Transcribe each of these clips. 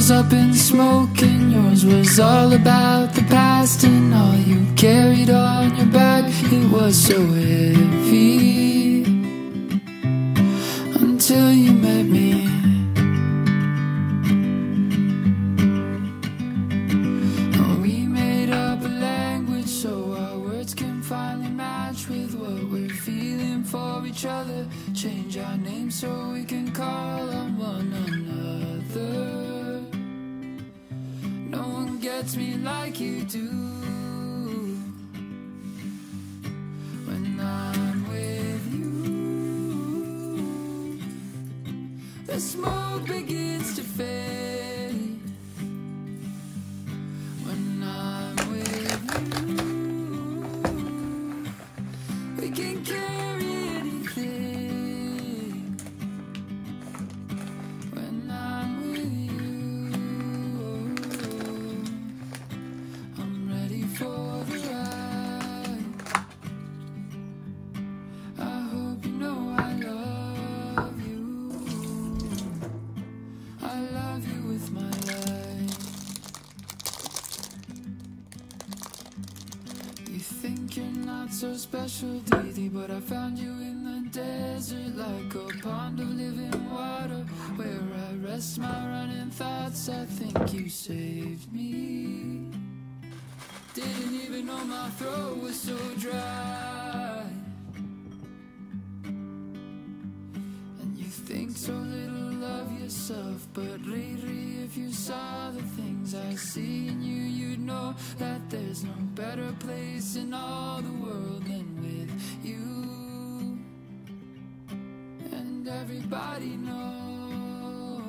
rolls up in smoke, and yours was all about the past. And all you carried on your back, it was so heavy, until you met me. We made up a language so our words can finally match with what we're feeling for each other. Change our names so we can call on one another. No one gets me like you do. When I'm with you, the smoke begins to fade. When I'm with you, we can carry anything. When I'm with you, I'm ready for the ride. I hope you know I love you. I love you with my life. You think you're not so special, Didi, but I found you in the desert, like a pond of living water, where I rest my running thoughts. I think you saved me. Didn't even know my throat was so dry. And you think so little of yourself, but lately if you saw the things I see in you, you'd know that there's no better place in all the world than with you. And everybody knows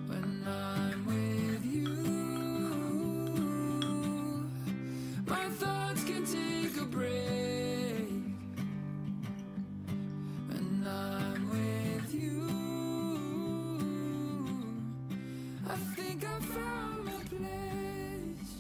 when I'm with you, my thoughts can take a break. When I'm with you, I think I found my place.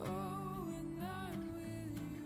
Oh, when I'm with you.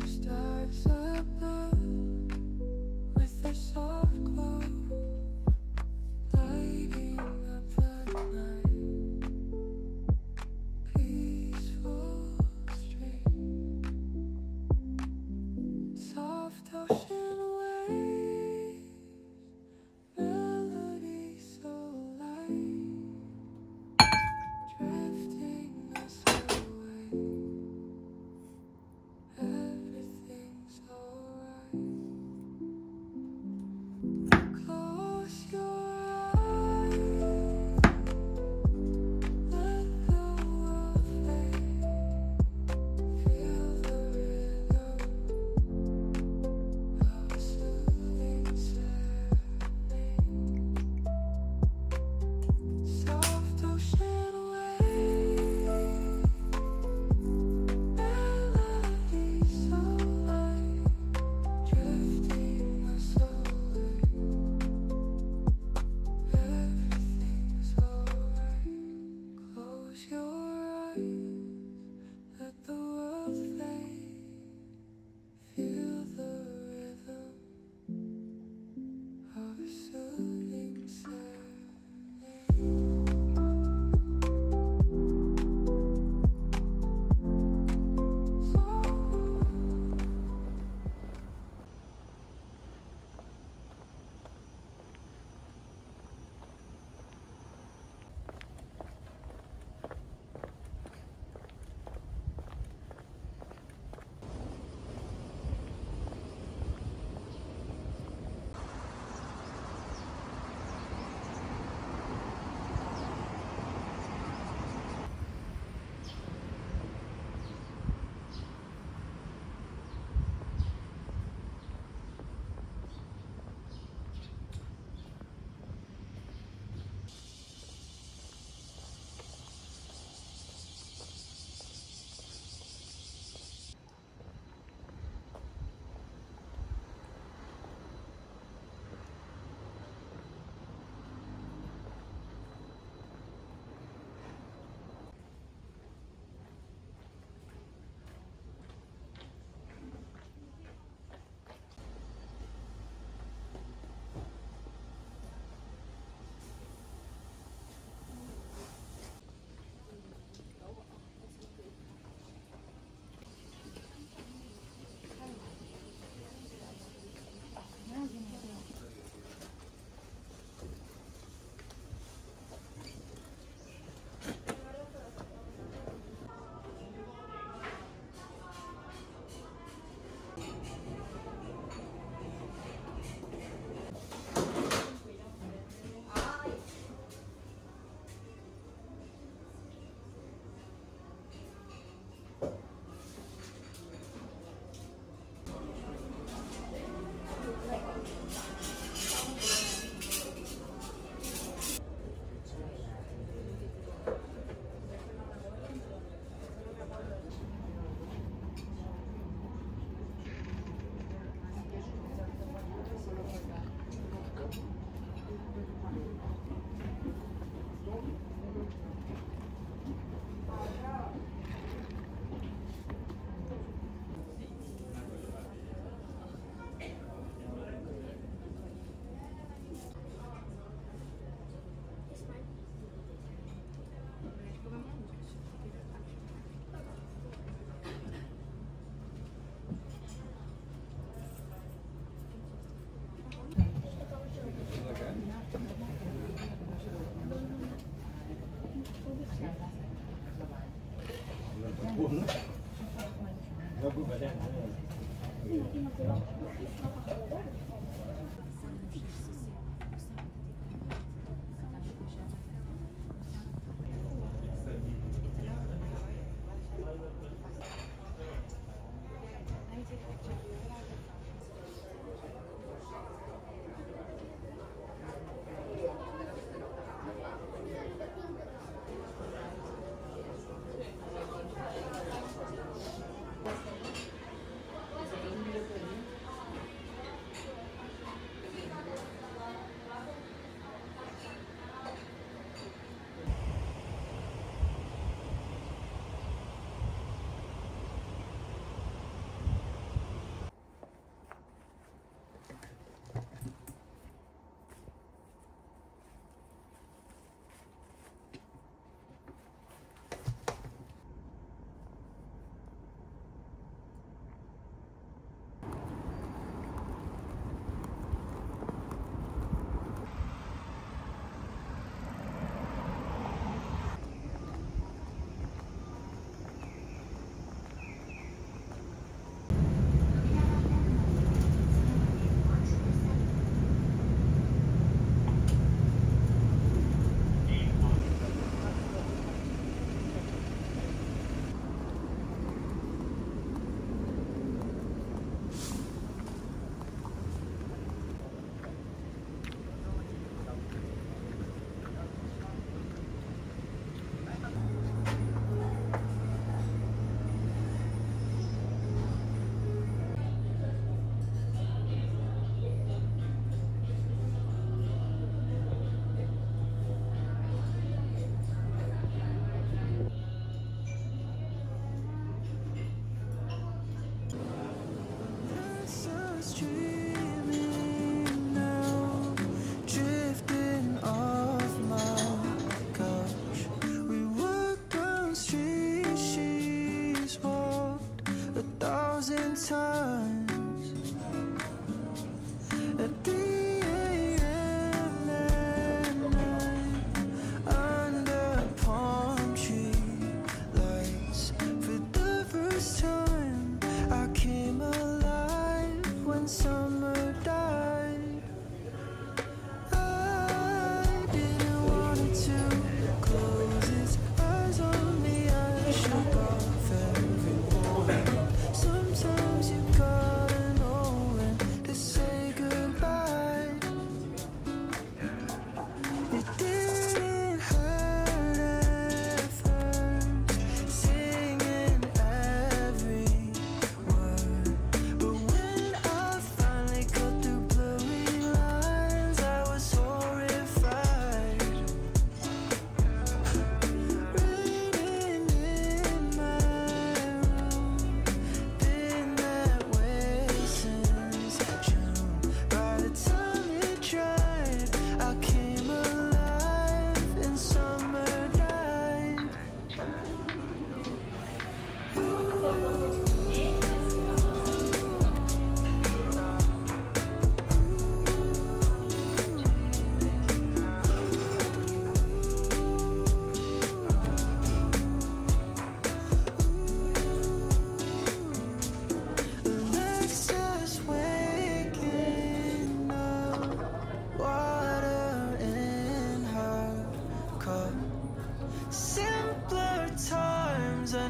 Stars above with a soft glow, lighting up the night. Peaceful stream, soft ocean waves, melody so light, drifting us away. Everything's alright. Close your eyes, let the world fade. Feel the rhythm of a soothing serenade. Soft ocean waves, melody so light, drifting us away. Everything's alright. Close your eyes, let the world fade. Feel the rhythm of a soothing serenade.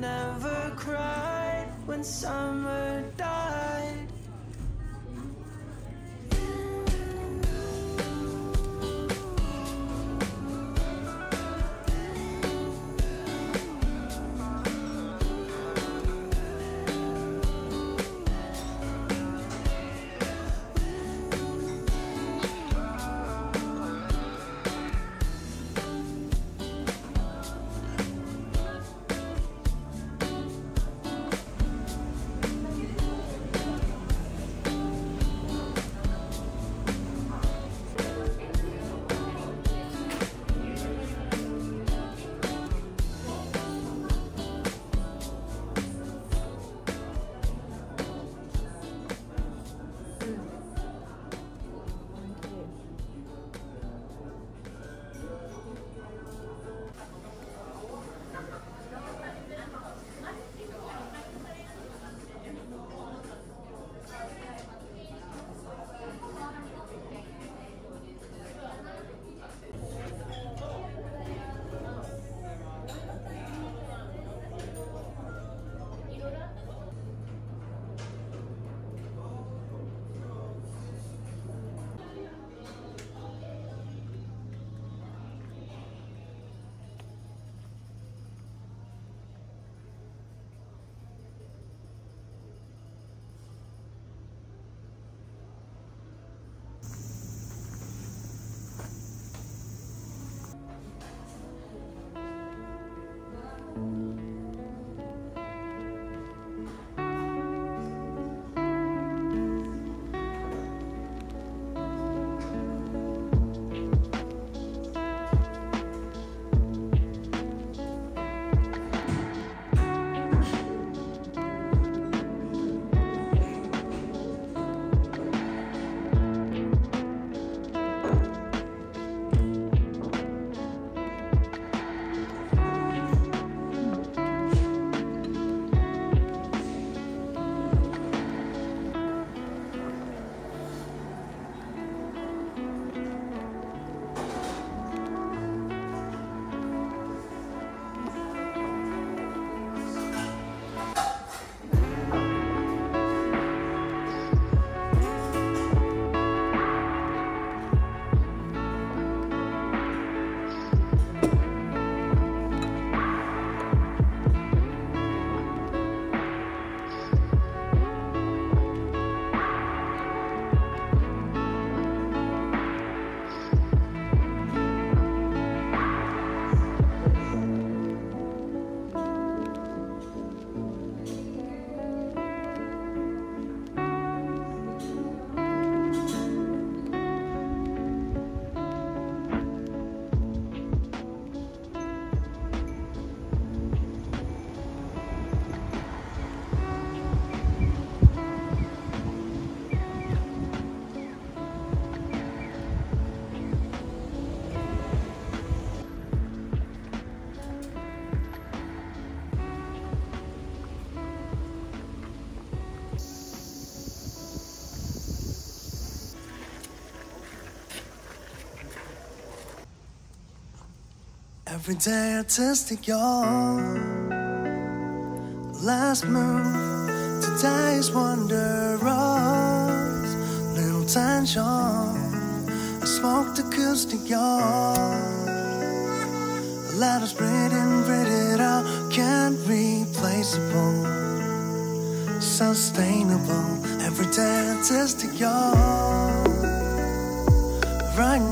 never cried when summer died. Every day I tested your last move. Today's wanderers, little tension. I smoked acoustic yarn. Let us breathe in, breathe it out. Can't replaceable, sustainable. Every day I tested your right